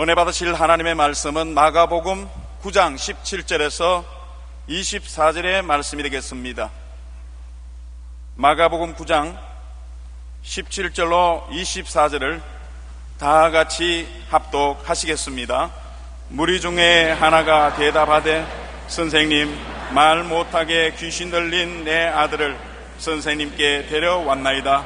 은혜 받으실 하나님의 말씀은 마가복음 9장 17절에서 24절의 말씀이 되겠습니다. 마가복음 9장 17절로 24절을 다 같이 합독하시겠습니다. 무리 중에 하나가 대답하되 선생님, 말 못하게 귀신 들린 내 아들을 선생님께 데려왔나이다.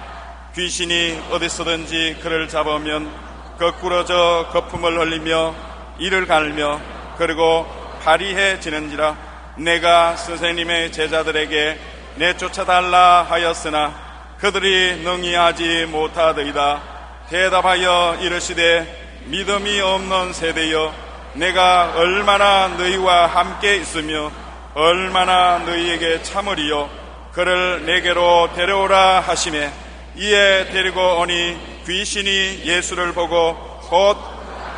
귀신이 어디서든지 그를 잡으면 거꾸러져 거품을 흘리며 이를 갈며 그리고 파리해지는지라. 내가 선생님의 제자들에게 내쫓아달라 하였으나 그들이 능히 하지 못하더이다. 대답하여 이르시되 믿음이 없는 세대여, 내가 얼마나 너희와 함께 있으며 얼마나 너희에게 참으리요. 그를 내게로 데려오라 하시매 이에 데리고 오니 귀신이 예수를 보고 곧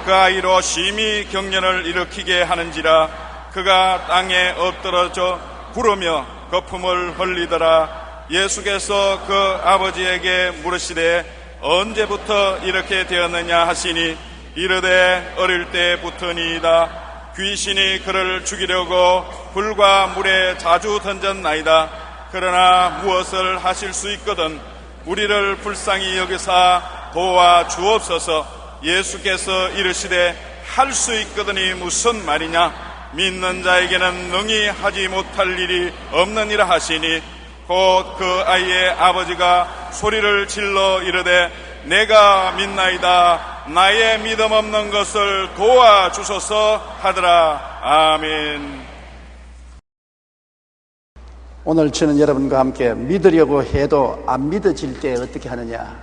그 아이로 심히 경련을 일으키게 하는지라. 그가 땅에 엎드러져 구르며 거품을 흘리더라. 예수께서 그 아버지에게 물으시되 언제부터 이렇게 되었느냐 하시니 이르되 어릴 때부터니이다. 귀신이 그를 죽이려고 불과 물에 자주 던졌나이다. 그러나 무엇을 하실 수 있거든 우리를 불쌍히 여기사 도와주옵소서. 예수께서 이르시되 할 수 있거든이 무슨 말이냐. 믿는 자에게는 능히 하지 못할 일이 없느니라 하시니 곧 그 아이의 아버지가 소리를 질러 이르되 내가 믿나이다. 나의 믿음 없는 것을 도와주소서 하더라. 아멘. 오늘 저는 여러분과 함께 믿으려고 해도 안 믿어질 때 어떻게 하느냐,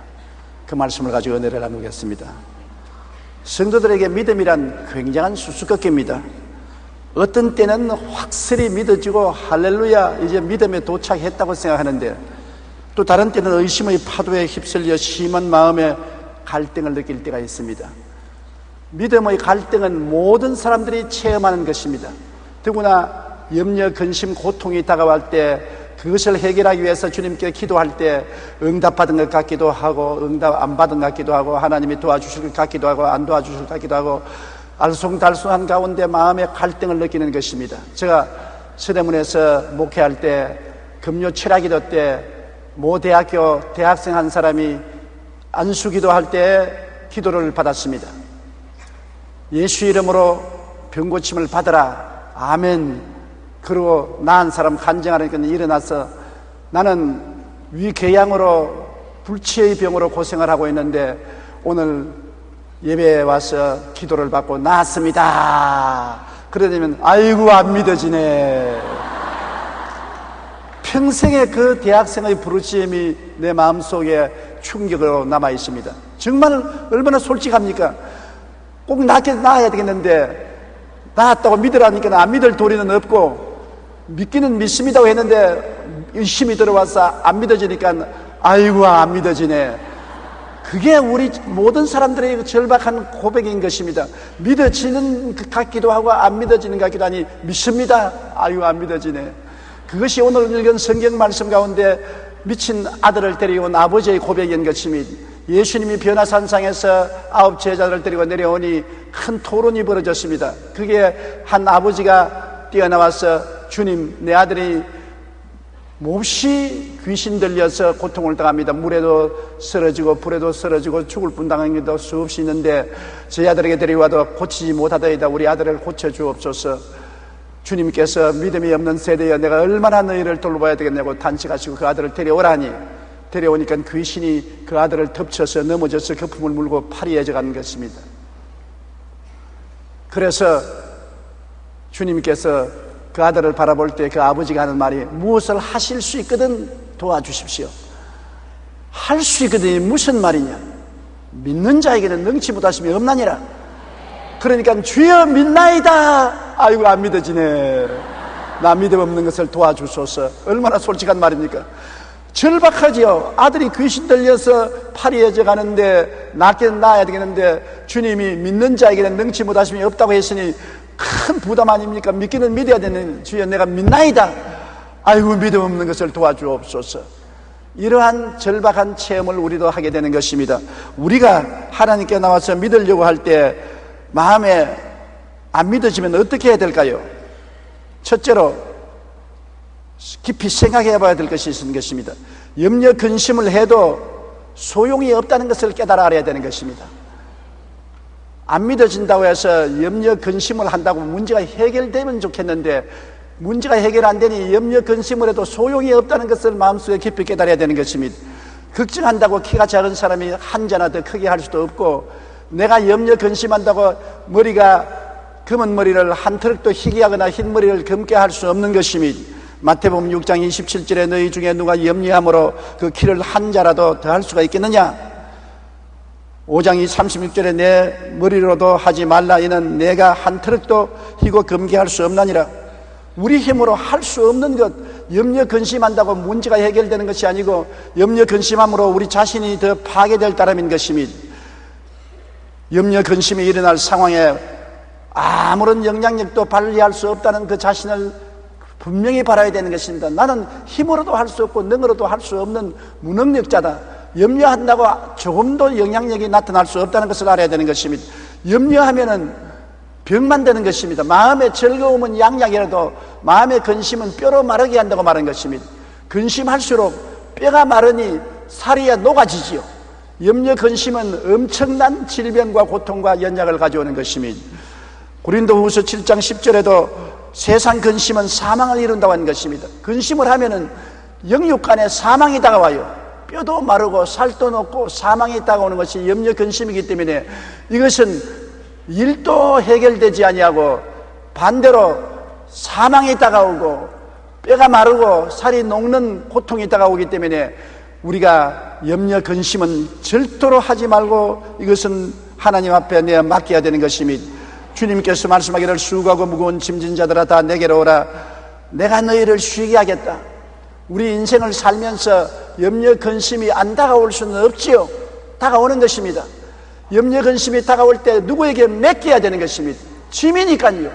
그 말씀을 가지고 은혜를 나누겠습니다. 성도들에게 믿음이란 굉장한 수수께끼입니다. 어떤 때는 확실히 믿어지고 할렐루야 이제 믿음에 도착했다고 생각하는데, 또 다른 때는 의심의 파도에 휩쓸려 심한 마음에 갈등을 느낄 때가 있습니다. 믿음의 갈등은 모든 사람들이 체험하는 것입니다. 더구나 염려, 근심, 고통이 다가올 때 그것을 해결하기 위해서 주님께 기도할 때 응답받은 것 같기도 하고 응답 안 받은 것 같기도 하고 하나님이 도와주실 것 같기도 하고 안 도와주실 것 같기도 하고 알쏭달쏭한 가운데 마음의 갈등을 느끼는 것입니다. 제가 서대문에서 목회할 때 금요 철학기도 때 모 대학교 대학생 한 사람이 안수기도 할 때 기도를 받았습니다. 예수 이름으로 병고침을 받아라. 아멘. 그리고 나은 사람 간증하니까 일어나서 나는 위궤양으로 불치의 병으로 고생을 하고 있는데 오늘 예배에 와서 기도를 받고 나았습니다. 그러면 아이고 안 믿어지네. 평생의 그 대학생의 부르짖음이 내 마음속에 충격으로 남아 있습니다. 정말 얼마나 솔직합니까? 꼭 나아야 되겠는데 나았다고 믿으라니까 안 믿을 도리는 없고 믿기는 믿습니다고 했는데 의심이 들어와서 안 믿어지니까 아이고 안 믿어지네. 그게 우리 모든 사람들의 절박한 고백인 것입니다. 믿어지는 것 같기도 하고 안 믿어지는 것 같기도 하니 믿습니다. 아이고 안 믿어지네. 그것이 오늘 읽은 성경 말씀 가운데 미친 아들을 데려온 아버지의 고백인 것입니다. 예수님이 변화산상에서 9 제자들을 데리고 내려오니 큰 토론이 벌어졌습니다. 그게 한 아버지가 뛰어나와서 주님, 내 아들이 몹시 귀신 들려서 고통을 당합니다. 물에도 쓰러지고 불에도 쓰러지고 죽을 뿐 당한 것도 수없이 있는데 저희 아들에게 데려와도 고치지 못하더이다. 우리 아들을 고쳐주옵소서. 주님께서 믿음이 없는 세대여 내가 얼마나 너희를 돌봐야 되겠냐고 단식하시고 그 아들을 데려오라니, 데려오니까 귀신이 그 아들을 덮쳐서 넘어져서 거품을 물고 파리해져 가는 것입니다. 그래서 주님께서 그 아들을 바라볼 때 그 아버지가 하는 말이 무엇을 하실 수 있거든 도와주십시오. 할 수 있거든이 무슨 말이냐? 믿는 자에게는 능치 못하심이 없나니라. 그러니까 주여 믿나이다. 아이고 안 믿어지네. 나 믿음 없는 것을 도와주소서. 얼마나 솔직한 말입니까? 절박하지요. 아들이 귀신 들려서 파리해져 가는데 낫긴 나아야 되겠는데 주님이 믿는 자에게는 능치 못하심이 없다고 했으니 큰 부담 아닙니까? 믿기는 믿어야 되는 주여 내가 믿나이다. 아이고 믿음 없는 것을 도와주옵소서. 이러한 절박한 체험을 우리도 하게 되는 것입니다. 우리가 하나님께 나와서 믿으려고 할 때 마음에 안 믿어지면 어떻게 해야 될까요? 첫째로 깊이 생각해 봐야 될 것이 있는 것입니다. 염려 근심을 해도 소용이 없다는 것을 깨달아 알아야 되는 것입니다. 안 믿어진다고 해서 염려 근심을 한다고 문제가 해결되면 좋겠는데, 문제가 해결 안 되니 염려 근심을 해도 소용이 없다는 것을 마음속에 깊이 깨달아야 되는 것입니다. 걱정한다고 키가 작은 사람이 한자나 더 크게 할 수도 없고, 내가 염려 근심한다고 머리가 검은 머리를 한 트럭도 희게 하거나 흰 머리를 검게 할 수 없는 것입니다. 마태복음 6장 27절에 너희 중에 누가 염려함으로 그 키를 한자라도 더 할 수가 있겠느냐? 5장 36절에 내 머리로도 하지 말라. 이는 내가 한 트럭도 희고 검게 할 수 없나니라. 우리 힘으로 할 수 없는 것, 염려 근심한다고 문제가 해결되는 것이 아니고 염려 근심함으로 우리 자신이 더 파괴될 따름인 것입니다. 염려 근심이 일어날 상황에 아무런 영향력도 발휘할 수 없다는 그 자신을 분명히 바라야 되는 것입니다. 나는 힘으로도 할 수 없고 능으로도 할 수 없는 무능력자다. 염려한다고 조금도 영향력이 나타날 수 없다는 것을 알아야 되는 것입니다. 염려하면은 병만 되는 것입니다. 마음의 즐거움은 양약이라도 마음의 근심은 뼈로 마르게 한다고 말한 것입니다. 근심할수록 뼈가 마르니 살이 녹아지지요. 염려 근심은 엄청난 질병과 고통과 연약을 가져오는 것입니다. 고린도후서 7장 10절에도 세상 근심은 사망을 이룬다고 하는 것입니다. 근심을 하면은 영육간에 사망이 다가와요. 뼈도 마르고 살도 녹고 사망이 다가오는 것이 염려 근심이기 때문에 이것은 일도 해결되지 아니하고 반대로 사망이 다가오고 뼈가 마르고 살이 녹는 고통이 다가오기 때문에 우리가 염려 근심은 절도로 하지 말고 이것은 하나님 앞에 내어 맡겨야 되는 것입니다. 주님께서 말씀하기를 수고하고 무거운 짐진 자들아 다 내게로 오라. 내가 너희를 쉬게 하겠다. 우리 인생을 살면서 염려 근심이 안 다가올 수는 없지요. 다가오는 것입니다. 염려 근심이 다가올 때 누구에게 맡겨야 되는 것입니다. 짐이니까요.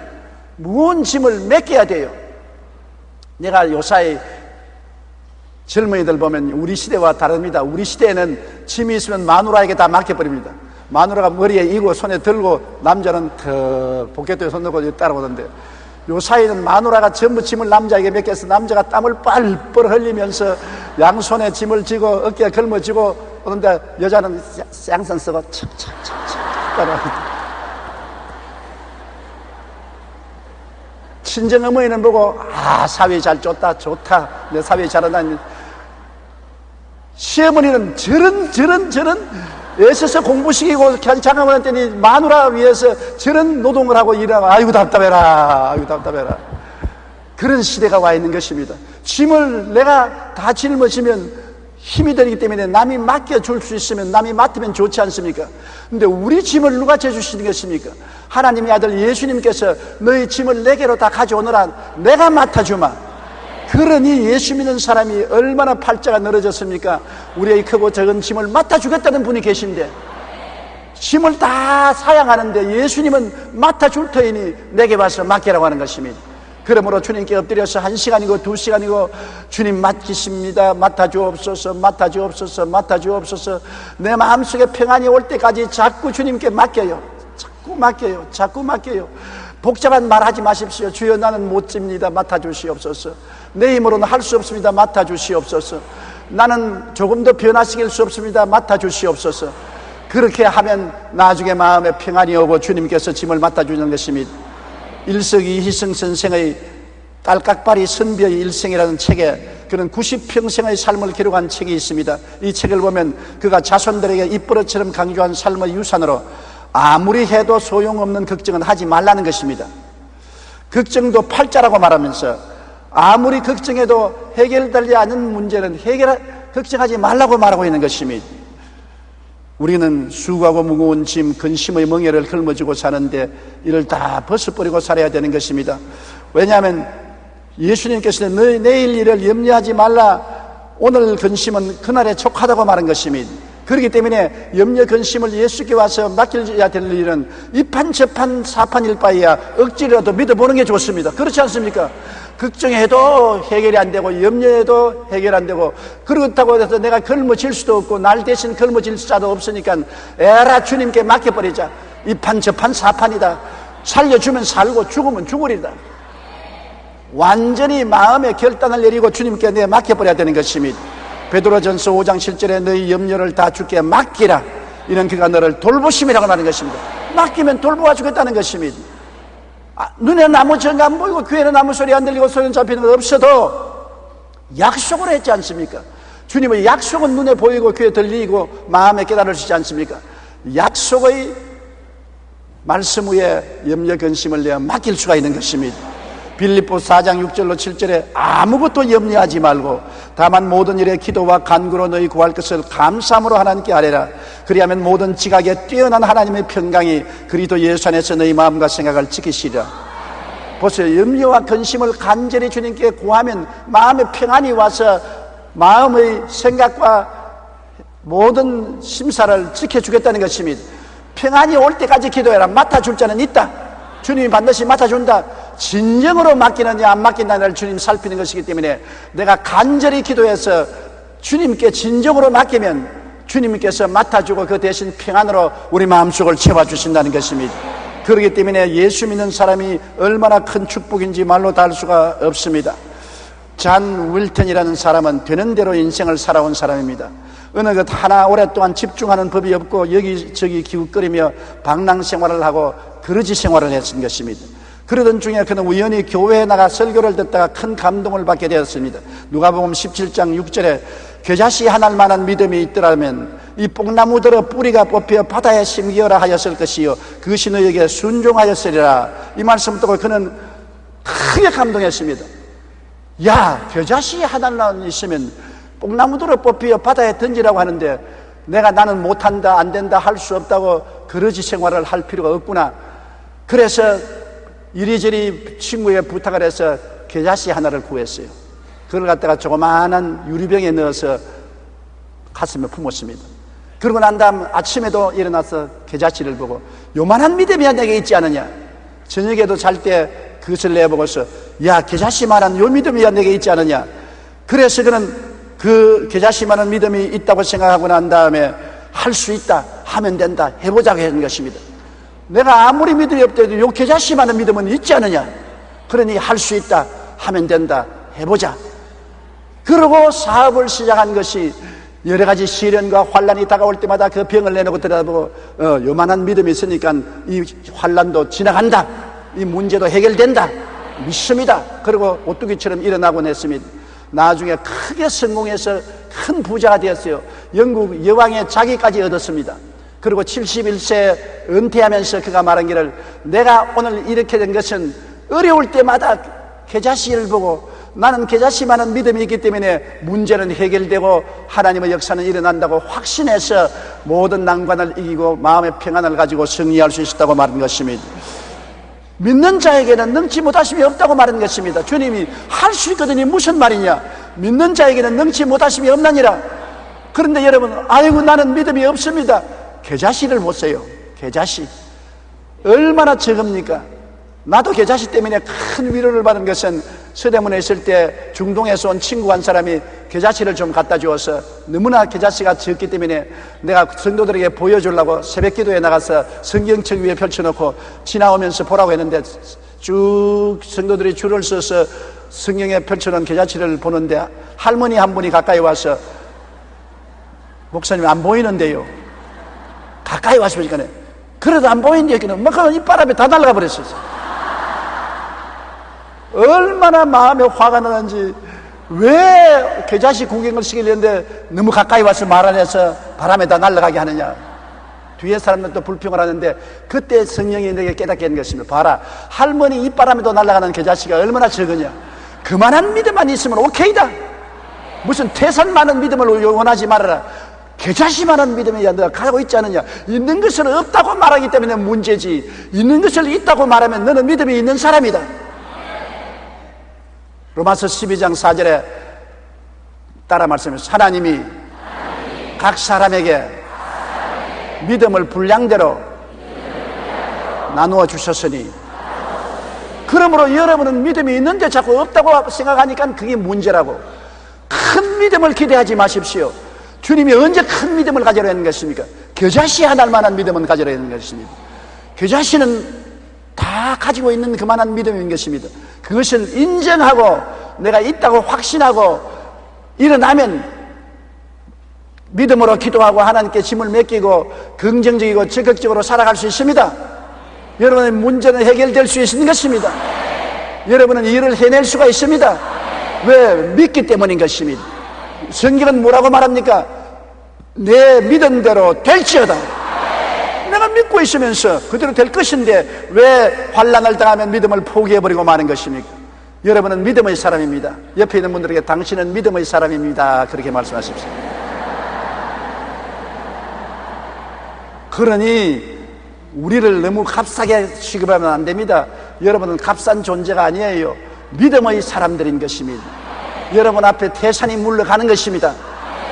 무거운 짐을 맡겨야 돼요. 내가 요사이 젊은이들 보면 우리 시대와 다릅니다. 우리 시대에는 짐이 있으면 마누라에게 다 맡겨버립니다. 마누라가 머리에 이고 손에 들고 남자는 더 포켓에 손 넣고 따라오던데, 요 사이는 마누라가 전부 짐을 남자에게 맡겨서 남자가 땀을 뻘뻘 흘리면서 양손에 짐을 쥐고 어깨에 걸머쥐고 오는데 여자는 쌍선 쓰고 척척척척 따라옵니다. 친정 어머니는 보고 사위 잘 쫓다 좋다 내 사위 잘한다니, 시어머니는 저런 애써서 공부시키고 장가만 했더니 마누라 위해서 저런 노동을 하고 일하고 아이고 답답해라 그런 시대가 와 있는 것입니다. 짐을 내가 다 짊어지면 힘이 들기 때문에 남이 맡겨줄 수 있으면 남이 맡으면 좋지 않습니까? 근데 우리 짐을 누가 져주시는 것입니까? 하나님의 아들 예수님께서 너희 짐을 내게로 다 가져오너라 내가 맡아주마. 그러니 예수 믿는 사람이 얼마나 팔자가 늘어졌습니까? 우리의 크고 적은 짐을 맡아주겠다는 분이 계신데 짐을 다 사양하는데 예수님은 맡아줄 터이니 내게 와서 맡기라고 하는 것입니다. 그러므로 주님께 엎드려서 1시간이고 2시간이고 주님 맡기십니다. 맡아주옵소서 맡아주옵소서 맡아주옵소서. 내 마음속에 평안이 올 때까지 자꾸 주님께 맡겨요. 자꾸 맡겨요. 복잡한 말 하지 마십시오. 주여 나는 못 집니다. 맡아주시옵소서. 내 힘으로는 할 수 없습니다. 맡아주시옵소서. 나는 조금 더 변화시킬 수 없습니다. 맡아주시옵소서. 그렇게 하면 나중에 마음에 평안이 오고 주님께서 짐을 맡아주는 것입니다. 일석이 이희성 선생의 딸깍바리 선비의 일생이라는 책에 그는 90평생의 삶을 기록한 책이 있습니다. 이 책을 보면 그가 자손들에게 입버릇처럼 강조한 삶의 유산으로 아무리 해도 소용없는 걱정은 하지 말라는 것입니다. 걱정도 팔자라고 말하면서 아무리 걱정해도 해결되지 않은 문제는 걱정하지 말라고 말하고 있는 것입니다. 우리는 수고하고 무거운 짐, 근심의 멍에를 걸머쥐고 사는데 이를 다 벗어버리고 살아야 되는 것입니다. 왜냐하면 예수님께서는 너희 내일 일을 염려하지 말라. 오늘 근심은 그날에 족하다고 말한 것입니다. 그렇기 때문에 염려 근심을 예수께 와서 맡겨야 될 일은 이판 저판 사판일 바에야 억지라도 믿어보는 게 좋습니다. 그렇지 않습니까? 걱정해도 해결이 안 되고 염려해도 해결 안 되고 그렇다고 해서 내가 걸머질 수도 없고 날 대신 걸머질 자도 없으니까 에라 주님께 맡겨버리자. 이 판 저 판 사판이다. 살려주면 살고 죽으면 죽으리다. 완전히 마음의 결단을 내리고 주님께 내 맡겨버려야 되는 것입니다. 베드로전서 5장 7절에 너희 염려를 다 주께 맡기라. 이는 그가 너를 돌보심이라고 하는 것입니다. 맡기면 돌보아 주겠다는 것입니다. 눈에 나무 정 안 보이고 귀에는 아무 소리 안 들리고 손에 잡히는 것 없어도 약속을 했지 않습니까? 주님의 약속은 눈에 보이고 귀에 들리고 마음에 깨달으시지 않습니까? 약속의 말씀 위에 염려 근심을 내어 맡길 수가 있는 것입니다. 빌립보 4장 6절로 7절에 아무것도 염려하지 말고 다만 모든 일에 기도와 간구로 너희 구할 것을 감사함으로 하나님께 아뢰라. 그리하면 모든 지각에 뛰어난 하나님의 평강이 그리스도 예수 안에서 너희 마음과 생각을 지키시리라. 보세요. 염려와 근심을 간절히 주님께 구하면 마음의 평안이 와서 마음의 생각과 모든 심사를 지켜주겠다는 것입니다. 평안이 올 때까지 기도해라. 맡아줄 자는 있다. 주님이 반드시 맡아준다. 진정으로 맡기느냐 안 맡기느냐를 주님 살피는 것이기 때문에 내가 간절히 기도해서 주님께 진정으로 맡기면 주님께서 맡아주고 그 대신 평안으로 우리 마음속을 채워주신다는 것입니다. 그렇기 때문에 예수 믿는 사람이 얼마나 큰 축복인지 말로 다 할 수가 없습니다. 잔 윌턴이라는 사람은 되는 대로 인생을 살아온 사람입니다. 어느 것 하나 오랫동안 집중하는 법이 없고 여기저기 기웃거리며 방랑 생활을 하고 거르지 생활을 했던 것입니다. 그러던 중에 그는 우연히 교회에 나가 설교를 듣다가 큰 감동을 받게 되었습니다. 누가복음 17장 6절에 겨자씨 하나일 만한 믿음이 있더라면 이 뽕나무들의 뿌리가 뽑혀 바다에 심기어라 하였을 것이요 그것이 너에게 순종하였으리라. 이 말씀을 듣고 그는 크게 감동했습니다. 야, 겨자씨 하나만 있으면 뽕나무들을 뽑혀 바다에 던지라고 하는데 나는 못한다 안 된다 할 수 없다고 그러지 생활을 할 필요가 없구나. 그래서 이리저리 친구에게 부탁을 해서 겨자씨 하나를 구했어요. 그걸 갖다가 조그마한 유리병에 넣어서 가슴에 품었습니다. 그러고 난 다음 아침에도 일어나서 겨자씨를 보고 요만한 믿음이 내게 있지 않느냐. 저녁에도 잘 때 그것을 내보고서 야, 겨자씨만한 요 믿음이 내게 있지 않느냐. 그래서 그는 그 겨자씨만한 믿음이 있다고 생각하고 난 다음에 할 수 있다, 하면 된다, 해보자고 하는 것입니다. 내가 아무리 믿음이 없더라도 요 겨자씨만한 믿음은 있지 않느냐. 그러니 할 수 있다, 하면 된다, 해보자. 그러고 사업을 시작한 것이 여러 가지 시련과 환란이 다가올 때마다 그 병을 내놓고 들여다보고 요만한 믿음이 있으니까 이 환란도 지나간다, 이 문제도 해결된다, 믿습니다. 그리고 오뚜기처럼 일어나곤 했습니다. 나중에 크게 성공해서 큰 부자가 되었어요. 영국 여왕의 자기까지 얻었습니다. 그리고 71세 은퇴하면서 그가 말한 길을 내가 오늘 이렇게 된 것은 어려울 때마다 겨자씨를 보고 나는 겨자씨만한 믿음이 있기 때문에 문제는 해결되고 하나님의 역사는 일어난다고 확신해서 모든 난관을 이기고 마음의 평안을 가지고 승리할 수 있었다고 말한 것입니다. 믿는 자에게는 능치 못하심이 없다고 말한 것입니다. 주님이 할 수 있거든요. 무슨 말이냐. 믿는 자에게는 능치 못하심이 없나니라. 그런데 여러분, 아이고 나는 믿음이 없습니다. 겨자씨를 보세요. 겨자씨 얼마나 적습니까? 나도 겨자씨 때문에 큰 위로를 받은 것은 서대문에 있을 때 중동에서 온 친구 한 사람이 겨자씨를 좀 갖다 주어서 너무나 겨자씨가 적기 때문에 내가 성도들에게 보여주려고 새벽 기도에 나가서 성경책 위에 펼쳐놓고 지나오면서 보라고 했는데 쭉 성도들이 줄을 서서 성경에 펼쳐놓은 겨자씨를 보는데 할머니 한 분이 가까이 와서 목사님 안 보이는데요. 가까이 와서 보니까 그래도 안 보이는데 여기는 막 이 바람에 다 날아가 버렸어요. 얼마나 마음에 화가 나는지. 왜 겨자씨 구경을 시키려는데 너무 가까이 와서 말 안 해서 바람에 다 날아가게 하느냐. 뒤에 사람들도 불평을 하는데 그때 성령이 내게 깨닫게 한 것입니다. 봐라, 할머니 입바람에도 날아가는 겨자씨가 얼마나 적으냐. 그만한 믿음만 있으면 오케이다. 무슨 태산 많은 믿음을 원하지 말아라. 겨자씨만한 믿음이 너가 가지고 있지 않느냐. 있는 것을 없다고 말하기 때문에 문제지, 있는 것을 있다고 말하면 너는 믿음이 있는 사람이다. 로마서 12장 4절에 따라 말씀해서 하나님이 각 사람에게 믿음을 분량대로 나누어 주셨으니, 그러므로 여러분은 믿음이 있는데 자꾸 없다고 생각하니까 그게 문제라고. 큰 믿음을 기대하지 마십시오. 주님이 언제 큰 믿음을 가지려 했는 것입니까? 겨자씨 하나만한 믿음은 가지려 했는 것입니다. 그 자신은 다 가지고 있는 그만한 믿음인 것입니다. 그것을 인정하고 내가 있다고 확신하고 일어나면 믿음으로 기도하고 하나님께 짐을 맡기고 긍정적이고 적극적으로 살아갈 수 있습니다. 여러분의 문제는 해결될 수 있는 것입니다. 여러분은 일을 해낼 수가 있습니다. 왜? 믿기 때문인 것입니다. 성경은 뭐라고 말합니까? 내 믿음대로 될지어다. 내가 믿고 있으면서 그대로 될 것인데 왜 환난을 당하면 믿음을 포기해버리고 마는 것입니까? 여러분은 믿음의 사람입니다. 옆에 있는 분들에게 당신은 믿음의 사람입니다. 그렇게 말씀하십시오. 그러니 우리를 너무 값싸게 취급하면 안 됩니다. 여러분은 값싼 존재가 아니에요. 믿음의 사람들인 것입니다. 여러분 앞에 태산이 물러가는 것입니다.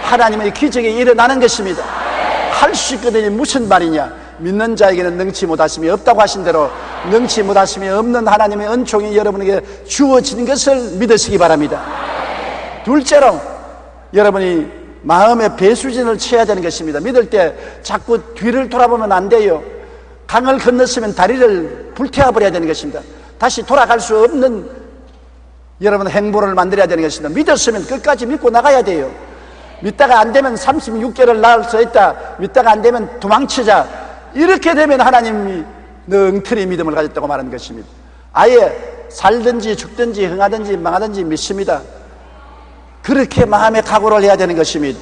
하나님의 기적이 일어나는 것입니다. 할 수 있거든요. 무슨 말이냐? 믿는 자에게는 능치 못하심이 없다고 하신 대로 능치 못하심이 없는 하나님의 은총이 여러분에게 주어진 것을 믿으시기 바랍니다. 둘째로 여러분이 마음의 배수진을 쳐야 되는 것입니다. 믿을 때 자꾸 뒤를 돌아보면 안 돼요. 강을 건넜으면 다리를 불태워버려야 되는 것입니다. 다시 돌아갈 수 없는 여러분 행보를 만들어야 되는 것입니다. 믿었으면 끝까지 믿고 나가야 돼요. 믿다가 안 되면 36개를 나을 수 있다. 믿다가 안 되면 도망치자. 이렇게 되면 하나님이 너 엉터리 믿음을 가졌다고 말하는 것입니다. 아예 살든지 죽든지 흥하든지 망하든지 믿습니다. 그렇게 마음의 각오를 해야 되는 것입니다.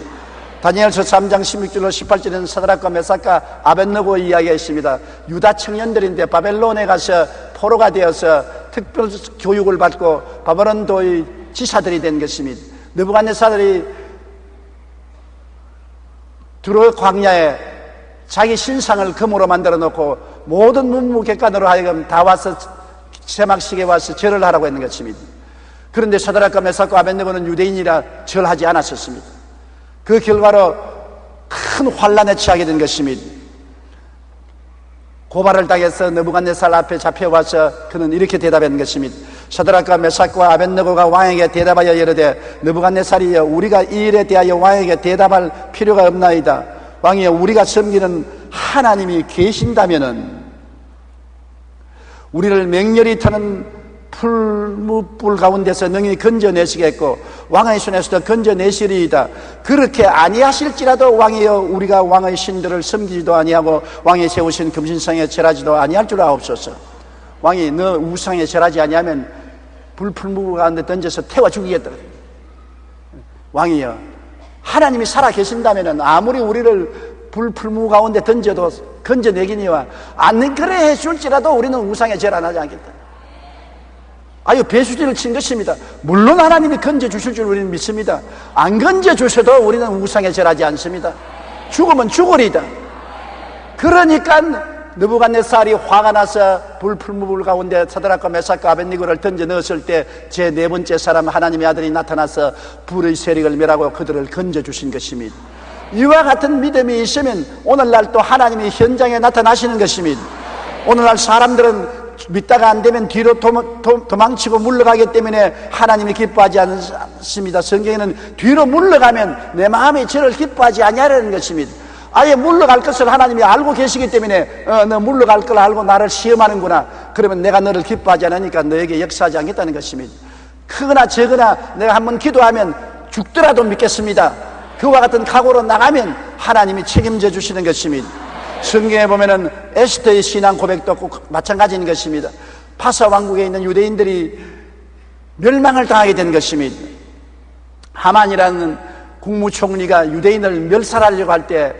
다니엘서 3장 16절로 18절에는 사드락과 메삭과 아벳느고 이야기가 있습니다. 유다 청년들인데 바벨론에 가서 포로가 되어서 특별 교육을 받고 바벨론도의 지사들이 된 것입니다. 느부갓네살이 두로 광야에 자기 신상을 금으로 만들어 놓고 모든 문무객관으로 하여금 다 와서 제막식에 와서 절을 하라고 했는 것입니다. 그런데 사드락과 메삭과 아벳느고는 유대인이라 절하지 않았었습니다. 그 결과로 큰 환난에 처하게 된 것입니다. 고발을 당해서 느부갓네살 앞에 잡혀와서 그는 이렇게 대답한 것입니다. 사드락과 메삭과 아벳느고가 왕에게 대답하여 이르되 느부갓네살이여 우리가 이 일에 대하여 왕에게 대답할 필요가 없나이다. 왕이여 우리가 섬기는 하나님이 계신다면은 우리를 맹렬히 타는 풀무불 가운데서 능히 건져내시겠고 왕의 손에서도 건져내시리이다. 그렇게 아니하실지라도 왕이여 우리가 왕의 신들을 섬기지도 아니하고 왕이 세우신 금신상에 절하지도 아니할 줄 아옵소서. 왕이 너 우상에 절하지 아니하면 불풀무불 가운데 던져서 태워 죽이겠다. 왕이여 하나님이 살아 계신다면 아무리 우리를 불풀무 가운데 던져도 건져내기니와 안 그래 해줄지라도 우리는 우상에 절 안 하지 않겠다. 아유 배수진을 친 것입니다. 물론 하나님이 건져주실 줄 우리는 믿습니다. 안 건져주셔도 우리는 우상에 절하지 않습니다. 죽으면 죽으리다. 그러니까 느부갓네살이 화가 나서 불풀무불 가운데 사드락과 메삭과 아벳느고를 던져 넣었을 때 제 네 번째 사람 하나님의 아들이 나타나서 불의 세력을 멸하고 그들을 건져주신 것입니다. 이와 같은 믿음이 있으면 오늘날 또 하나님이 현장에 나타나시는 것입니다. 오늘날 사람들은 믿다가 안 되면 뒤로 도망치고 물러가기 때문에 하나님이 기뻐하지 않습니다. 성경에는 뒤로 물러가면 내 마음이 저를 기뻐하지 아니하려는 것입니다. 아예 물러갈 것을 하나님이 알고 계시기 때문에 너 물러갈 걸 알고 나를 시험하는구나. 그러면 내가 너를 기뻐하지 않으니까 너에게 역사하지 않겠다는 것입니다. 크거나 적거나 내가 한번 기도하면 죽더라도 믿겠습니다. 그와 같은 각오로 나가면 하나님이 책임져 주시는 것입니다. 성경에 보면은 에스더의 신앙 고백도 꼭 마찬가지인 것입니다. 파사 왕국에 있는 유대인들이 멸망을 당하게 된 것입니다. 하만이라는 국무총리가 유대인을 멸살하려고 할 때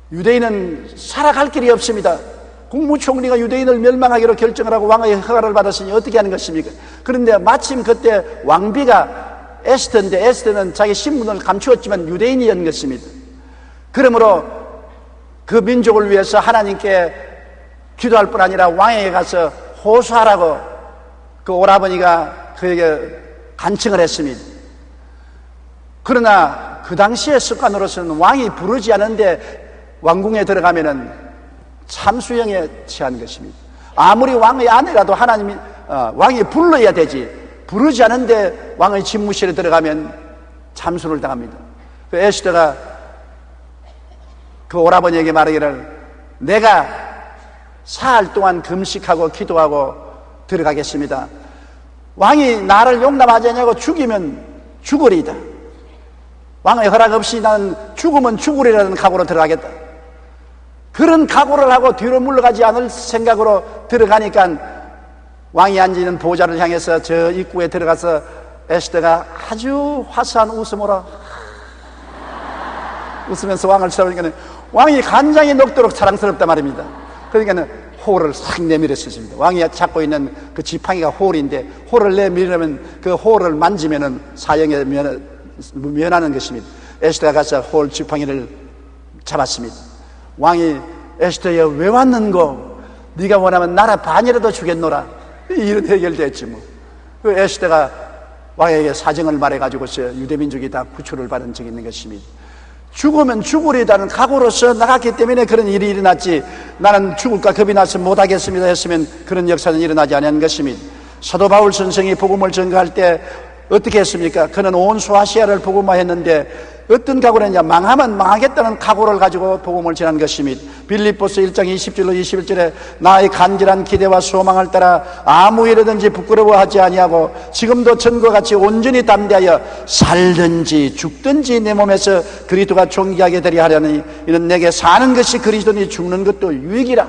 유대인은 살아갈 길이 없습니다. 국무총리가 유대인을 멸망하기로 결정을 하고 왕의 허가를 받았으니 어떻게 하는 것입니까? 그런데 마침 그때 왕비가 에스더인데 에스더는 자기 신분을 감추었지만 유대인이었는 것입니다. 그러므로 그 민족을 위해서 하나님께 기도할 뿐 아니라 왕에게 가서 호소하라고 그 오라버니가 그에게 간청을 했습니다. 그러나 그 당시의 습관으로서는 왕이 부르지 않은데 왕궁에 들어가면은 참수형에 처한 것입니다. 아무리 왕의 아내라도 왕이 불러야 되지 부르지 않은데 왕의 집무실에 들어가면 참수를 당합니다. 그 에스더가 그 오라버니에게 말하기를 내가 사흘 동안 금식하고 기도하고 들어가겠습니다. 왕이 나를 용납하지 않냐고 죽이면 죽으리이다. 왕의 허락 없이 나는 죽으면 죽으리라는 각오로 들어가겠다. 그런 각오를 하고 뒤로 물러가지 않을 생각으로 들어가니까 왕이 앉아있는 보좌를 향해서 저 입구에 들어가서 에스더가 아주 화사한 웃음으로 웃으면서 왕을 쳐다보니까 왕이 간장이 녹도록 사랑스럽단 말입니다. 그러니까 홀을 싹 내밀었습니다. 왕이 잡고 있는 그 지팡이가 홀인데 홀을 내밀으면 그 홀을 만지면은 사형에 면하는 것입니다. 에스더가 가서 홀 지팡이를 잡았습니다. 왕이 에스더야 왜 왔는고? 네가 원하면 나라 반이라도 주겠노라. 이런 해결됐지 뭐. 그 에스더가 왕에게 사정을 말해가지고서 유대민족이 다 구출을 받은 적이 있는 것입니다. 죽으면 죽으리다는 각오로서 나갔기 때문에 그런 일이 일어났지, 나는 죽을까 겁이 나서 못하겠습니다 했으면 그런 역사는 일어나지 않은 것입니다. 사도 바울 선생이 복음을 전가할 때 어떻게 했습니까? 그는 온 소아시아를 복음화했는데 어떤 각오를 했냐? 망하면 망하겠다는 각오를 가지고 복음을 전한 것입니다. 빌립보서 1장 20절로 21절에 나의 간절한 기대와 소망을 따라 아무 일이든지 부끄러워하지 아니하고 지금도 전과 같이 온전히 담대하여 살든지 죽든지 내 몸에서 그리스도가 존귀하게 되려 하려니 이는 내게 사는 것이 그리스도니 죽는 것도 유익이라.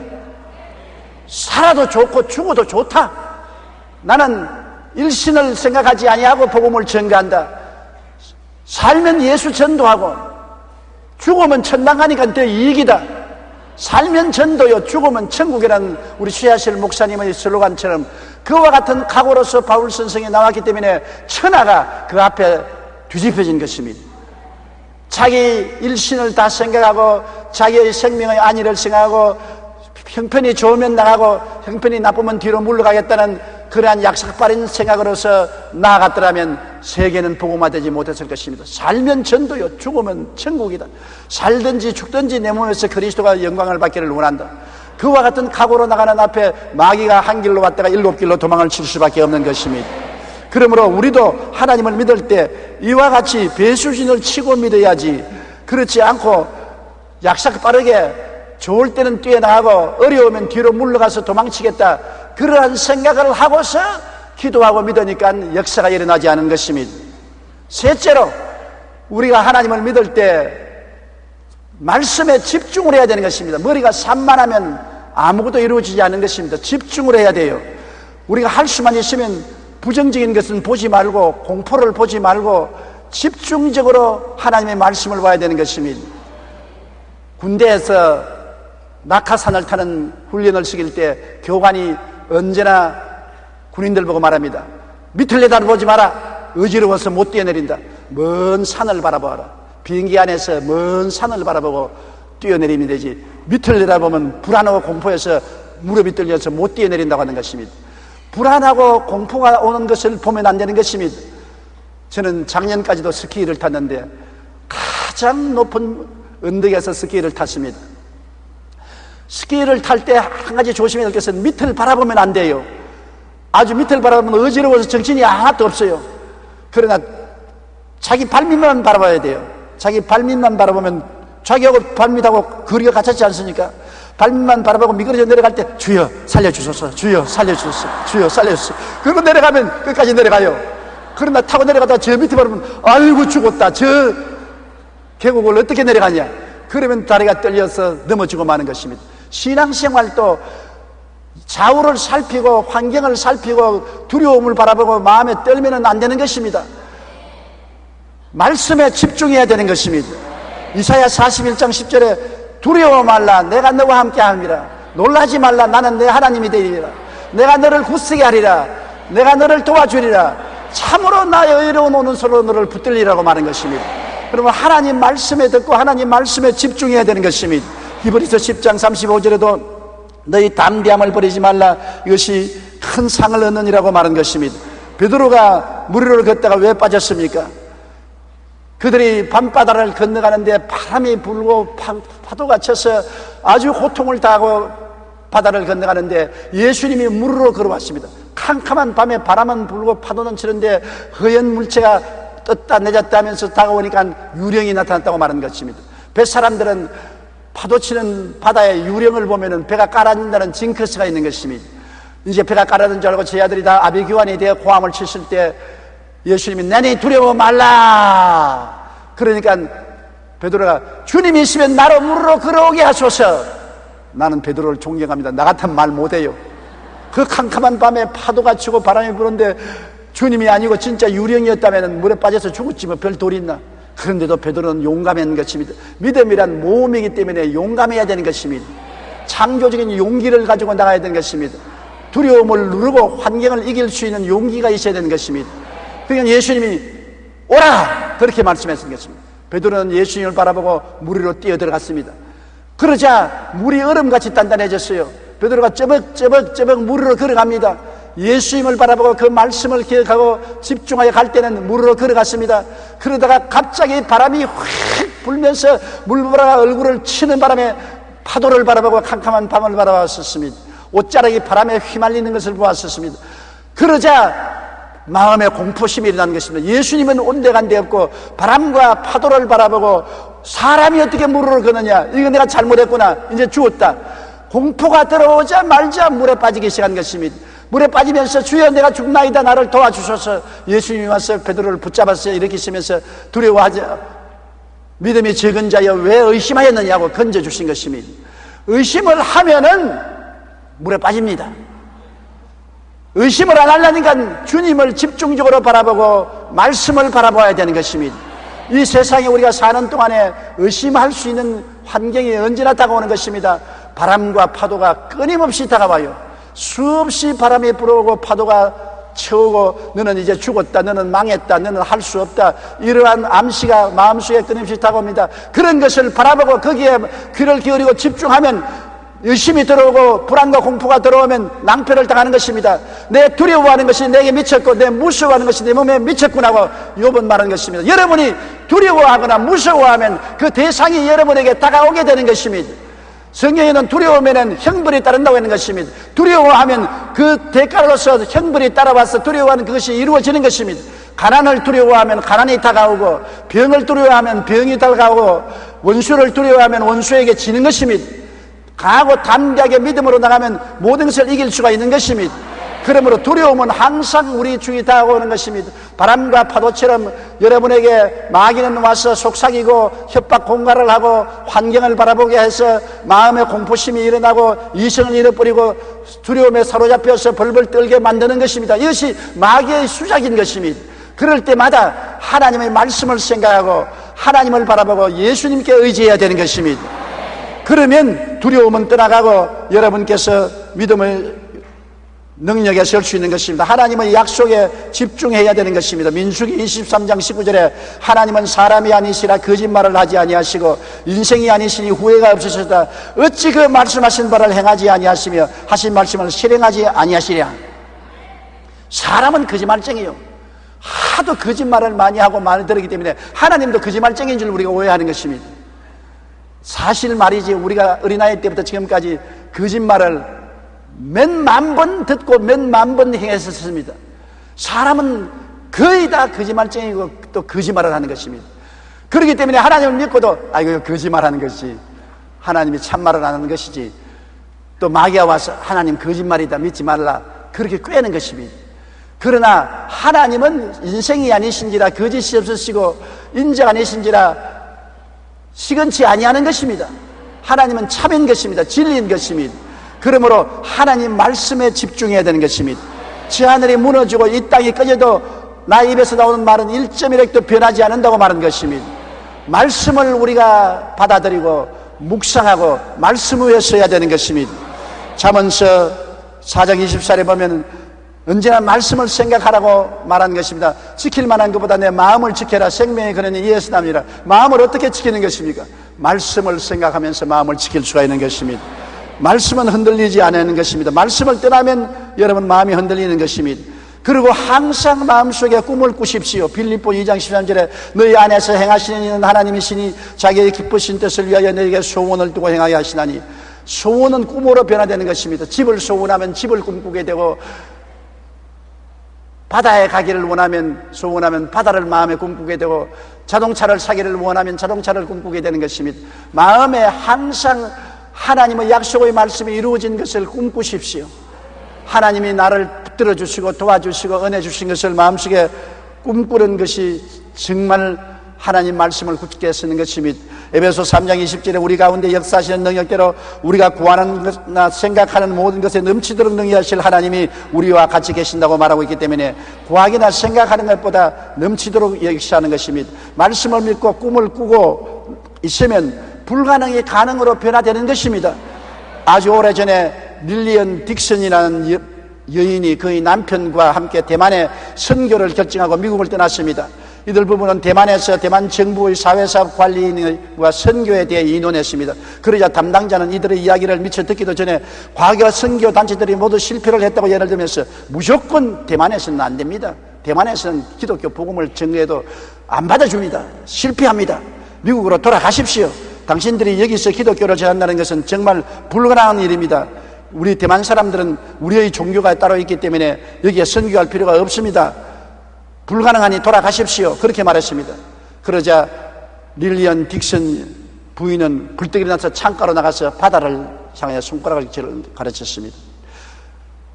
살아도 좋고 죽어도 좋다. 나는 일신을 생각하지 아니하고 복음을 전가한다. 살면 예수 전도하고 죽으면 천당 가니까 더 이익이다. 살면 전도요 죽으면 천국이라는 우리 최하실 목사님의 슬로건처럼 그와 같은 각오로서 바울 선생이 나왔기 때문에 천하가 그 앞에 뒤집혀진 것입니다. 자기 일신을 다 생각하고 자기의 생명의 안위를 생각하고 형편이 좋으면 나가고 형편이 나쁘면 뒤로 물러가겠다는 그러한 약삭빠른 생각으로서 나아갔더라면 세계는 복음화되지 못했을 것입니다. 살면 전도요 죽으면 천국이다. 살든지 죽든지 내 몸에서 그리스도가 영광을 받기를 원한다. 그와 같은 각오로 나가는 앞에 마귀가 한 길로 왔다가 7길로 도망을 칠 수밖에 없는 것입니다. 그러므로 우리도 하나님을 믿을 때 이와 같이 배수진을 치고 믿어야지, 그렇지 않고 약삭빠르게 좋을 때는 뛰어나가고 어려우면 뒤로 물러가서 도망치겠다, 그러한 생각을 하고서 기도하고 믿으니까 역사가 일어나지 않은 것입니다. 셋째로, 우리가 하나님을 믿을 때 말씀에 집중을 해야 되는 것입니다. 머리가 산만하면 아무것도 이루어지지 않는 것입니다. 집중을 해야 돼요. 우리가 할 수만 있으면 부정적인 것은 보지 말고 공포를 보지 말고 집중적으로 하나님의 말씀을 봐야 되는 것입니다. 군대에서 낙하산을 타는 훈련을 시킬 때 교관이 언제나 군인들 보고 말합니다. 밑을 내다보지 마라. 어지러워서 못 뛰어내린다. 먼 산을 바라보아라. 비행기 안에서 먼 산을 바라보고 뛰어내리면 되지, 밑을 내다보면 불안하고 공포해서 무릎이 떨려서 못 뛰어내린다고 하는 것입니다. 불안하고 공포가 오는 것을 보면 안 되는 것입니다. 저는 작년까지도 스키를 탔는데 가장 높은 언덕에서 스키를 탔습니다. 스키를 탈 때 한 가지 조심해야 될 것은 밑을 바라보면 안 돼요. 아주 밑을 바라보면 어지러워서 정신이 하나도 없어요. 그러나 자기 발밑만 바라봐야 돼요. 자기 발밑만 바라보면 자기하고 발밑하고 거리가 같았지 않습니까? 발밑만 바라보고 미끄러져 내려갈 때 주여 살려주소서, 주여 살려주소서, 주여 살려주소서, 그러고 내려가면 끝까지 내려가요. 그러나 타고 내려가다 저 밑에 바라보면 아이고 죽었다, 저 계곡을 어떻게 내려가냐, 그러면 다리가 떨려서 넘어지고 마는 것입니다. 신앙생활도 좌우를 살피고 환경을 살피고 두려움을 바라보고 마음에 떨면 안 되는 것입니다. 말씀에 집중해야 되는 것입니다. 이사야 41장 10절에 두려워 말라, 내가 너와 함께 함이라. 놀라지 말라, 나는 내 하나님이 되리라. 내가 너를 굳세게 하리라. 내가 너를 도와주리라. 참으로 나의 의로운 오는 소로 너를 붙들리라고 말한 것입니다. 그러면 하나님 말씀에 듣고 하나님 말씀에 집중해야 되는 것입니다. 히브리서 10장 35절에도 너희 담대함을 버리지 말라, 이것이 큰 상을 얻느니라고 말한 것입니다. 베드로가 물 위를 걷다가 왜 빠졌습니까? 그들이 밤바다를 건너가는데 바람이 불고 파도가 쳐서 아주 고통을 당하고 바다를 건너가는데 예수님이 물으로 걸어왔습니다. 캄캄한 밤에 바람은 불고 파도는 치는데 허연 물체가 떴다 내렸다 하면서 다가오니까 유령이 나타났다고 말하는 것입니다. 뱃사람들은 파도 치는 바다의 유령을 보면은 배가 깔아진다는 징크스가 있는 것입니다. 이제 배가 깔아진 줄 알고 제 아들이 다 아비규환이 되어 고함을 쳤을 때 예수님이 내니 두려워 말라. 그러니까 베드로가 주님이 있으면 나로 물으러 걸어오게 하소서. 나는 베드로를 존경합니다. 나 같으면 말 못해요. 그 캄캄한 밤에 파도가 치고 바람이 부는데 주님이 아니고 진짜 유령이었다면 물에 빠져서 죽었지 뭐 별 돌이 있나. 그런데도 베드로는 용감한 것입니다. 믿음이란 모험이기 때문에 용감해야 되는 것입니다. 창조적인 용기를 가지고 나가야 되는 것입니다. 두려움을 누르고 환경을 이길 수 있는 용기가 있어야 되는 것입니다. 그러니까 예수님이 오라! 그렇게 말씀하신 것입니다. 베드로는 예수님을 바라보고 물 위로 뛰어들어갔습니다. 그러자 물이 얼음같이 단단해졌어요. 베드로가 쩌벅쩌벅 물 위로 걸어갑니다. 예수님을 바라보고 그 말씀을 기억하고 집중하여 갈 때는 물으로 걸어갔습니다. 그러다가 갑자기 바람이 확 불면서 물보라가 얼굴을 치는 바람에 파도를 바라보고 캄캄한 밤을 바라봤었습니다. 옷자락이 바람에 휘말리는 것을 보았었습니다. 그러자 마음에 공포심이 일어난 것입니다. 예수님은 온데간데 없고 바람과 파도를 바라보고 사람이 어떻게 물으로 거느냐, 이거 내가 잘못했구나, 이제 죽었다. 공포가 들어오자 말자 물에 빠지기 시작한 것입니다. 물에 빠지면서 주여 내가 죽나이다, 나를 도와주소서. 예수님이 와서 베드로를 붙잡았어요. 이렇게 있으면서 두려워하지 믿음이 적은 자여 왜 의심하였느냐고 건져주신 것입니다. 의심을 하면은 물에 빠집니다. 의심을 안 하려니까 주님을 집중적으로 바라보고 말씀을 바라봐야 되는 것입니다. 이 세상에 우리가 사는 동안에 의심할 수 있는 환경이 언제나 다가오는 것입니다. 바람과 파도가 끊임없이 다가와요. 수없이 바람이 불어오고 파도가 채우고 너는 이제 죽었다, 너는 망했다, 너는 할 수 없다, 이러한 암시가 마음속에 끊임없이 다가옵니다. 그런 것을 바라보고 거기에 귀를 기울이고 집중하면 의심이 들어오고 불안과 공포가 들어오면 낭패를 당하는 것입니다. 내 두려워하는 것이 내게 미쳤고 내 무서워하는 것이 내 몸에 미쳤구나 하고 욥은 말하는 것입니다. 여러분이 두려워하거나 무서워하면 그 대상이 여러분에게 다가오게 되는 것입니다. 성경에는 두려우면 형벌이 따른다고 하는 것입니다. 두려워하면 그 대가로서 형벌이 따라와서 두려워하는 그것이 이루어지는 것입니다. 가난을 두려워하면 가난이 다가오고, 병을 두려워하면 병이 다가오고, 원수를 두려워하면 원수에게 지는 것입니다. 강하고 담대하게 믿음으로 나가면 모든 것을 이길 수가 있는 것입니다. 그러므로 두려움은 항상 우리 주위에 다가오는 것입니다. 바람과 파도처럼 여러분에게 마귀는 와서 속삭이고 협박 공갈을 하고 환경을 바라보게 해서 마음의 공포심이 일어나고 이성을 잃어버리고 두려움에 사로잡혀서 벌벌 떨게 만드는 것입니다. 이것이 마귀의 수작인 것입니다. 그럴 때마다 하나님의 말씀을 생각하고 하나님을 바라보고 예수님께 의지해야 되는 것입니다. 그러면 두려움은 떠나가고 여러분께서 믿음을 능력에 설 수 있는 것입니다. 하나님의 약속에 집중해야 되는 것입니다. 민수기 23장 19절에 하나님은 사람이 아니시라 거짓말을 하지 아니하시고 인생이 아니시니 후회가 없으시다. 어찌 그 말씀하신 바를 행하지 아니하시며 하신 말씀을 실행하지 아니하시랴. 사람은 거짓말쟁이요. 하도 거짓말을 많이 하고 많이 들었기 때문에 하나님도 거짓말쟁이인 줄 우리가 오해하는 것입니다. 사실 말이지 우리가 어린아이 때부터 지금까지 거짓말을 몇만 번 듣고 몇만 번 행했었습니다. 사람은 거의 다 거짓말쟁이고 또 거짓말을 하는 것입니다. 그렇기 때문에 하나님을 믿고도 이거 거짓말하는 것이 하나님이 참말을 안 하는 것이지, 또 마귀가 와서 하나님 거짓말이다 믿지 말라 그렇게 꾀는 것입니다. 그러나 하나님은 인생이 아니신지라 거짓이 없으시고 인자가 아니신지라 시건치 아니하는 것입니다. 하나님은 참인 것입니다. 진리인 것입니다. 그러므로 하나님 말씀에 집중해야 되는 것입니다. 저 하늘이 무너지고 이 땅이 꺼져도 나 입에서 나오는 말은 1.1핵도 변하지 않는다고 말한 것입니다. 말씀을 우리가 받아들이고 묵상하고 말씀 위에 서야 되는 것입니다. 잠언서 4장 24절에 보면 언제나 말씀을 생각하라고 말한 것입니다. 지킬 만한 것보다 내 마음을 지켜라. 생명의 근원이 이에서 납니다. 마음을 어떻게 지키는 것입니까? 말씀을 생각하면서 마음을 지킬 수가 있는 것입니다. 말씀은 흔들리지 않는 것입니다. 말씀을 떠나면 여러분 마음이 흔들리는 것입니다. 그리고 항상 마음속에 꿈을 꾸십시오. 빌립보 2장 13절에 너희 안에서 행하시는 이는 하나님이시니 자기의 기쁘신 뜻을 위하여 너에게 소원을 두고 행하게 하시나니. 소원은 꿈으로 변화되는 것입니다. 집을 소원하면 집을 꿈꾸게 되고 바다에 가기를 소원하면 바다를 마음에 꿈꾸게 되고, 자동차를 사기를 원하면 자동차를 꿈꾸게 되는 것입니다. 마음에 항상 하나님의 약속의 말씀이 이루어진 것을 꿈꾸십시오. 하나님이 나를 붙들어 주시고 도와주시고 은혜 주신 것을 마음속에 꿈꾸는 것이 정말 하나님 말씀을 굳게 쓰는 것입니다. 에베소 3장 20절에 우리 가운데 역사하시는 능력대로 우리가 구하는 것이나 생각하는 모든 것에 넘치도록 능히하실 하나님이 우리와 같이 계신다고 말하고 있기 때문에 구하기나 생각하는 것보다 넘치도록 역사하는 것입니다. 말씀을 믿고 꿈을 꾸고 있으면 불가능이 가능으로 변화되는 것입니다. 아주 오래전에 릴리언 딕슨이라는 여인이 그의 남편과 함께 대만에 선교를 결정하고 미국을 떠났습니다. 이들 부부는 대만에서 대만 정부의 사회사업 관리인과 선교에 대해 의논했습니다. 그러자 담당자는 이들의 이야기를 미처 듣기도 전에 과거 선교 단체들이 모두 실패를 했다고 예를 들면서 무조건 대만에서는 안 됩니다. 대만에서는 기독교 복음을 전해도 안 받아줍니다. 실패합니다. 미국으로 돌아가십시오. 당신들이 여기서 기독교를 전한다는 것은 정말 불가능한 일입니다. 우리 대만 사람들은 우리의 종교가 따로 있기 때문에 여기에 선교할 필요가 없습니다. 불가능하니 돌아가십시오. 그렇게 말했습니다. 그러자 릴리언 딕슨 부인은 굴뚝이 나서 창가로 나가서 바다를 향해 손가락을 가르쳤습니다.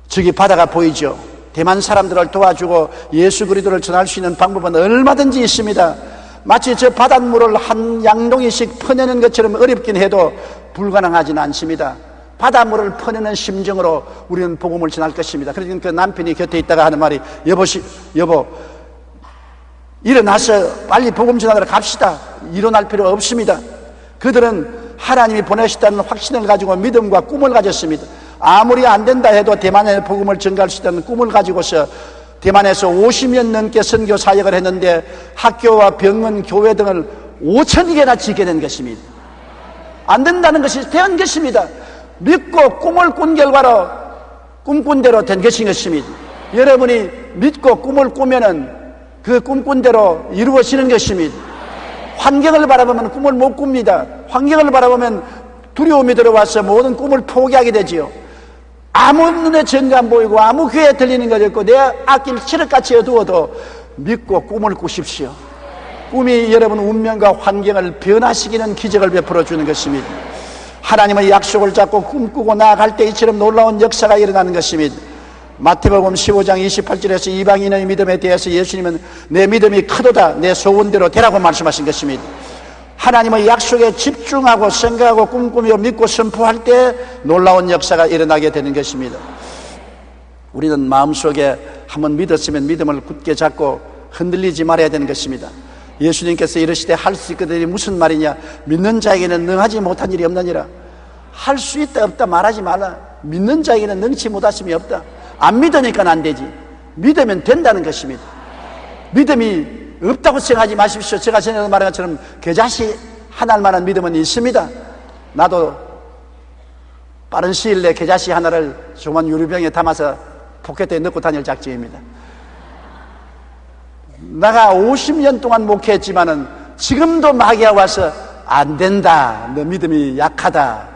저기 바다가 보이죠? 대만 사람들을 도와주고 예수 그리스도를 전할 수 있는 방법은 얼마든지 있습니다. 마치 저 바닷물을 한 양동이씩 퍼내는 것처럼 어렵긴 해도 불가능하지는 않습니다. 바닷물을 퍼내는 심정으로 우리는 복음을 전할 것입니다. 그러니까 그 남편이 곁에 있다가 하는 말이 여보 일어나서 빨리 복음 전하러 갑시다. 일어날 필요 없습니다. 그들은 하나님이 보내셨다는 확신을 가지고 믿음과 꿈을 가졌습니다. 아무리 안 된다 해도 대만에 복음을 전가할 수 있다는 꿈을 가지고서 대만에서 50년 넘게 선교 사역을 했는데 학교와 병원, 교회 등을 5,000여 개나 짓게 된 것입니다. 안 된다는 것이 된 것입니다. 믿고 꿈을 꾼 결과로 꿈꾼 대로 된 것인 것입니다. 여러분이 믿고 꿈을 꾸면은 그 꿈꾼 대로 이루어지는 것입니다. 환경을 바라보면 꿈을 못 꿉니다. 환경을 바라보면 두려움이 들어와서 모든 꿈을 포기하게 되지요. 아무 눈에 전가 안 보이고 아무 귀에 들리는 것이 없고 내 앞길 칠흑같이 어두워도 믿고 꿈을 꾸십시오. 꿈이 여러분 운명과 환경을 변화시키는 기적을 베풀어 주는 것입니다. 하나님의 약속을 잡고 꿈꾸고 나아갈 때 이처럼 놀라운 역사가 일어나는 것입니다. 마태복음 15장 28절에서 이방인의 믿음에 대해서 예수님은 내 믿음이 크도다 내 소원대로 되라고 말씀하신 것입니다. 하나님의 약속에 집중하고 생각하고 꿈꾸며 믿고 선포할 때 놀라운 역사가 일어나게 되는 것입니다. 우리는 마음속에 한번 믿었으면 믿음을 굳게 잡고 흔들리지 말아야 되는 것입니다. 예수님께서 이르시되 할 수 있거든이 무슨 말이냐? 믿는 자에게는 능하지 못한 일이 없느니라. 할 수 있다 없다 말하지 말라. 믿는 자에게는 능치 못하심이 없다. 안 믿으니까 안 되지. 믿으면 된다는 것입니다. 믿음이 없다고 생각하지 마십시오. 제가 전에 말한 것처럼 겨자씨 하나할 만한 믿음은 있습니다. 나도 빠른 시일 내에 겨자씨 하나를 조그만 유리병에 담아서 포켓에 넣고 다닐 작정입니다. 내가 50년 동안 목회했지만은 지금도 마귀가 와서 안 된다. 너 믿음이 약하다.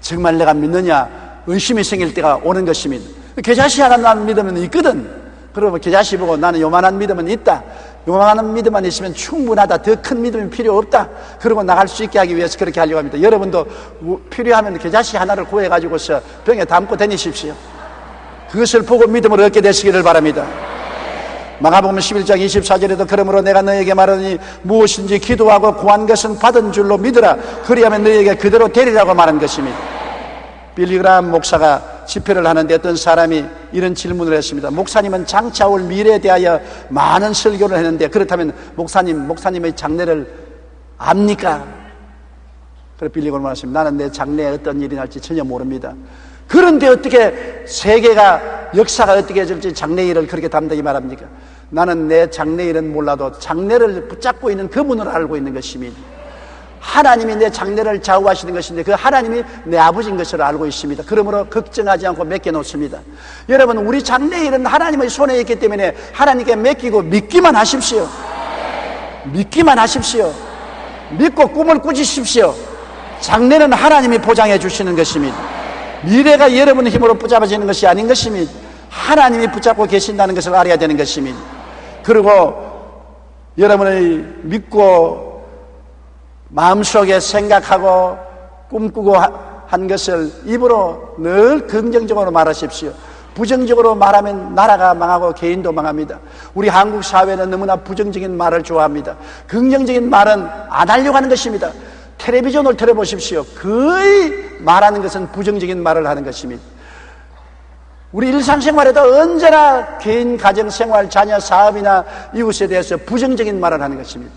정말 내가 믿느냐? 의심이 생길 때가 오는 것입니다. 겨자씨 하나만 믿으면 있거든. 그러면 겨자씨 보고 나는 요만한 믿음은 있다. 요만한 믿음만 있으면 충분하다. 더 큰 믿음이 필요 없다. 그러고 나갈 수 있게 하기 위해서 그렇게 하려고 합니다. 여러분도 필요하면 겨자씨 하나를 구해가지고서 병에 담고 다니십시오. 그것을 보고 믿음을 얻게 되시기를 바랍니다. 마가복음 11장 24절에도 그러므로 내가 너에게 말하니 무엇인지 기도하고 구한 것은 받은 줄로 믿으라. 그리하면 너에게 그대로 되리라고 말한 것입니다. 빌리 그라함 목사가 집회를 하는데 어떤 사람이 이런 질문을 했습니다. 목사님은 장차 올 미래에 대하여 많은 설교를 했는데 그렇다면 목사님의 장래를 압니까? 그래서 빌리 그라함 말했습니다. 나는 내 장래에 어떤 일이 날지 전혀 모릅니다. 그런데 어떻게 세계가 역사가 어떻게 될지 장래 일을 그렇게 담대히 말합니까? 나는 내 장래 일은 몰라도 장래를 붙잡고 있는 그분을 알고 있는 것입니다. 하나님이 내 장래를 좌우하시는 것인데 그 하나님이 내 아버지인 것을 알고 있습니다. 그러므로 걱정하지 않고 맡겨놓습니다. 여러분, 우리 장래 일은 하나님의 손에 있기 때문에 하나님께 맡기고 믿기만 하십시오. 믿기만 하십시오. 믿고 꿈을 꾸시십시오. 장래는 하나님이 보장해 주시는 것입니다. 미래가 여러분의 힘으로 붙잡아지는 것이 아닌 것입니다. 하나님이 붙잡고 계신다는 것을 알아야 되는 것입니다. 그리고 여러분의 믿고 마음속에 생각하고 꿈꾸고 한 것을 입으로 늘 긍정적으로 말하십시오. 부정적으로 말하면 나라가 망하고 개인도 망합니다. 우리 한국 사회는 너무나 부정적인 말을 좋아합니다. 긍정적인 말은 안 하려고 하는 것입니다. 텔레비전을 틀어보십시오. 거의 말하는 것은 부정적인 말을 하는 것입니다. 우리 일상생활에도 언제나 개인, 가정생활, 자녀, 사업이나 이웃에 대해서 부정적인 말을 하는 것입니다.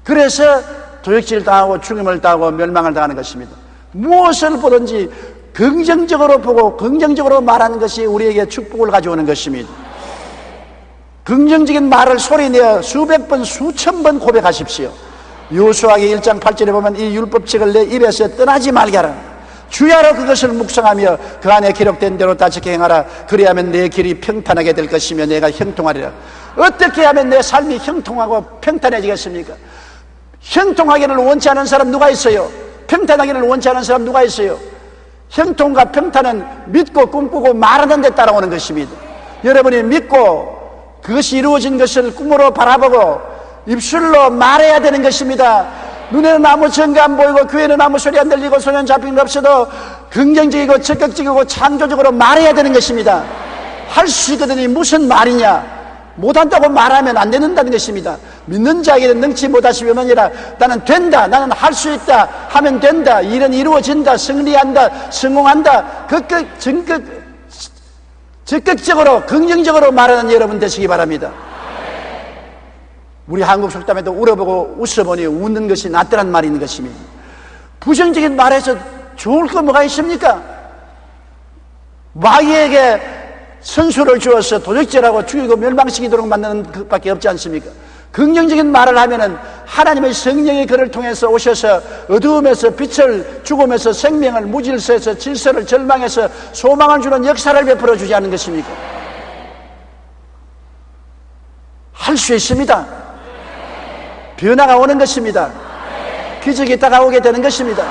그래서 도적질 당하고 죽임을 당하고 멸망을 당하는 것입니다. 무엇을 보든지 긍정적으로 보고 긍정적으로 말하는 것이 우리에게 축복을 가져오는 것입니다. 긍정적인 말을 소리내어 수백 번, 수천 번 고백하십시오. 여호수아기 1장 8절에 보면 이 율법책을 내 입에서 떠나지 말게 하라. 주야로 그것을 묵상하며 그 안에 기록된 대로 따르게 행하라. 그리하면 내 길이 평탄하게 될 것이며 내가 형통하리라. 어떻게 하면 내 삶이 형통하고 평탄해지겠습니까? 형통하기를 원치 않은 사람 누가 있어요? 평탄하기를 원치 않은 사람 누가 있어요? 형통과 평탄은 믿고 꿈꾸고 말하는 데 따라오는 것입니다. 여러분이 믿고 그것이 이루어진 것을 꿈으로 바라보고 입술로 말해야 되는 것입니다. 눈에는 아무 증거 안 보이고 귀에는 아무 소리 안 들리고 손에는 잡힌 게 없어도 긍정적이고 적극적이고 창조적으로 말해야 되는 것입니다. 할 수 있거든요. 무슨 말이냐? 못한다고 말하면 안 된다는 것입니다. 믿는 자에게는 능치 못하시면 아니라 나는 된다, 나는 할 수 있다 하면 된다, 일은 이루어진다, 승리한다, 성공한다, 적극적으로 긍정적으로 말하는 여러분 되시기 바랍니다. 우리 한국 속담에도 울어보고 웃어보니 웃는 것이 낫더란 말이 있는 것입니다. 부정적인 말에서 좋을 거 뭐가 있습니까? 마귀에게 선수를 주어서 도적질하고 죽이고 멸망시키도록 만드는 것밖에 없지 않습니까? 긍정적인 말을 하면은 하나님의 성령이 그를 통해서 오셔서 어두움에서 빛을, 죽음에서 생명을, 무질서에서 질서를, 절망에서 소망을 주는 역사를 베풀어 주지 않는 것입니까? 할 수 있습니다. 변화가 오는 것입니다. 기적이 다가오게 되는 것입니다.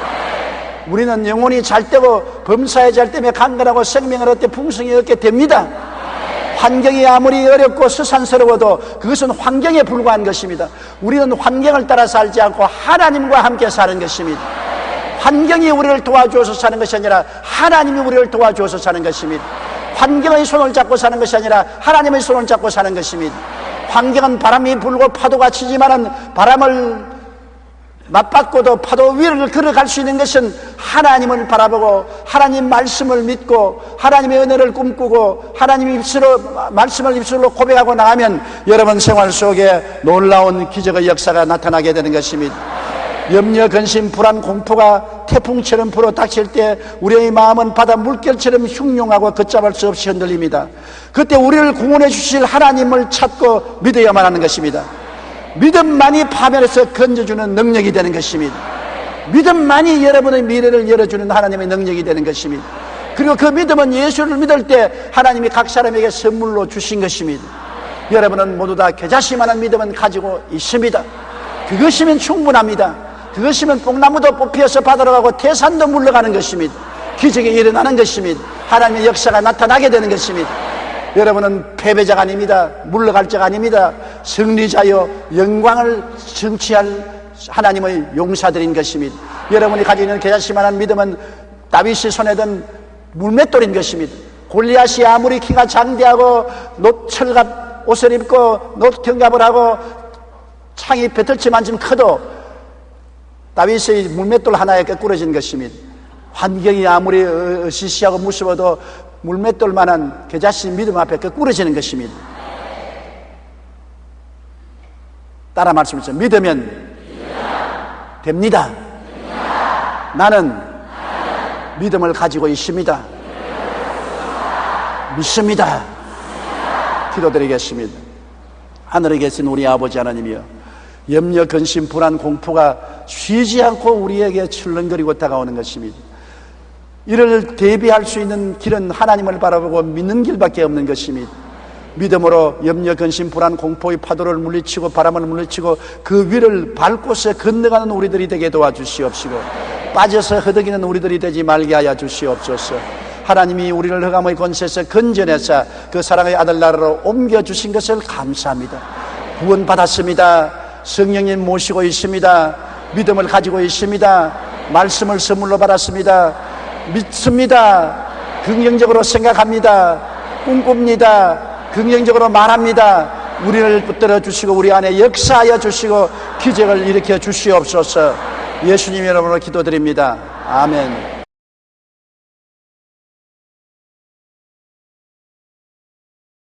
우리는 영혼이 잘 되고 범사에 잘 되며 강건하고 생명을 얻되 풍성히 얻게 됩니다. 환경이 아무리 어렵고 스산스러워도 그것은 환경에 불과한 것입니다. 우리는 환경을 따라 살지 않고 하나님과 함께 사는 것입니다. 환경이 우리를 도와주어서 사는 것이 아니라 하나님이 우리를 도와주어서 사는 것입니다. 환경의 손을 잡고 사는 것이 아니라 하나님의 손을 잡고 사는 것입니다. 환경은 바람이 불고 파도가 치지만은 바람을 맞받고도 파도 위를 걸어갈 수 있는 것은 하나님을 바라보고 하나님 말씀을 믿고 하나님의 은혜를 꿈꾸고 하나님의 말씀을 입술로 고백하고 나가면 여러분 생활 속에 놀라운 기적의 역사가 나타나게 되는 것입니다. 염려, 근심, 불안, 공포가 태풍처럼 불어닥칠 때 우리의 마음은 바다 물결처럼 흉흉하고 걷잡을 수 없이 흔들립니다. 그때 우리를 구원해 주실 하나님을 찾고 믿어야만 하는 것입니다. 믿음만이 파멸에서 건져주는 능력이 되는 것입니다. 믿음만이 여러분의 미래를 열어주는 하나님의 능력이 되는 것입니다. 그리고 그 믿음은 예수를 믿을 때 하나님이 각 사람에게 선물로 주신 것입니다. 여러분은 모두 다 겨자씨만한 믿음은 가지고 있습니다. 그것이면 충분합니다. 그것이면 뽕나무도 뽑히어서 바다로 가고 태산도 물러가는 것입니다. 기적이 일어나는 것입니다. 하나님의 역사가 나타나게 되는 것입니다. 여러분은 패배자가 아닙니다. 물러갈 자가 아닙니다. 승리자여 영광을 성취할 하나님의 용사들인 것입니다. 여러분이 가지고 있는 겨자씨만한 믿음은 다윗의 손에 든 물맷돌인 것입니다. 골리앗이 아무리 키가 장대하고 노철갑 옷을 입고 노경갑을 하고 창이 배틀치만큼 커도 다윗의 물맷돌 하나에 꿰꾸러진 것입니다. 환경이 아무리 으시시하고 무서워도 물맷돌만한 겨자씨 믿음 앞에 꿰꾸러지는 것입니다. 따라 말씀하세요. 믿으면 됩니다. 나는 믿음을 가지고 있습니다. 믿습니다. 기도드리겠습니다. 하늘에 계신 우리 아버지 하나님이여, 염려, 근심, 불안, 공포가 쉬지 않고 우리에게 출렁거리고 다가오는 것입니다. 이를 대비할 수 있는 길은 하나님을 바라보고 믿는 길밖에 없는 것입니다. 믿음으로 염려, 근심, 불안, 공포의 파도를 물리치고 바람을 물리치고 그 위를 밟고서 건너가는 우리들이 되게 도와주시옵시고 빠져서 허덕이는 우리들이 되지 말게 하여 주시옵소서. 하나님이 우리를 흑암의 권세에서 건져내사 그 사랑의 아들 나라로 옮겨주신 것을 감사합니다. 구원받았습니다. 성령님 모시고 있습니다. 믿음을 가지고 있습니다. 말씀을 선물로 받았습니다. 믿습니다. 긍정적으로 생각합니다. 꿈꿉니다. 긍정적으로 말합니다. 우리를 붙들어 주시고 우리 안에 역사하여 주시고 기적을 일으켜 주시옵소서. 예수님 이름으로 기도드립니다. 아멘.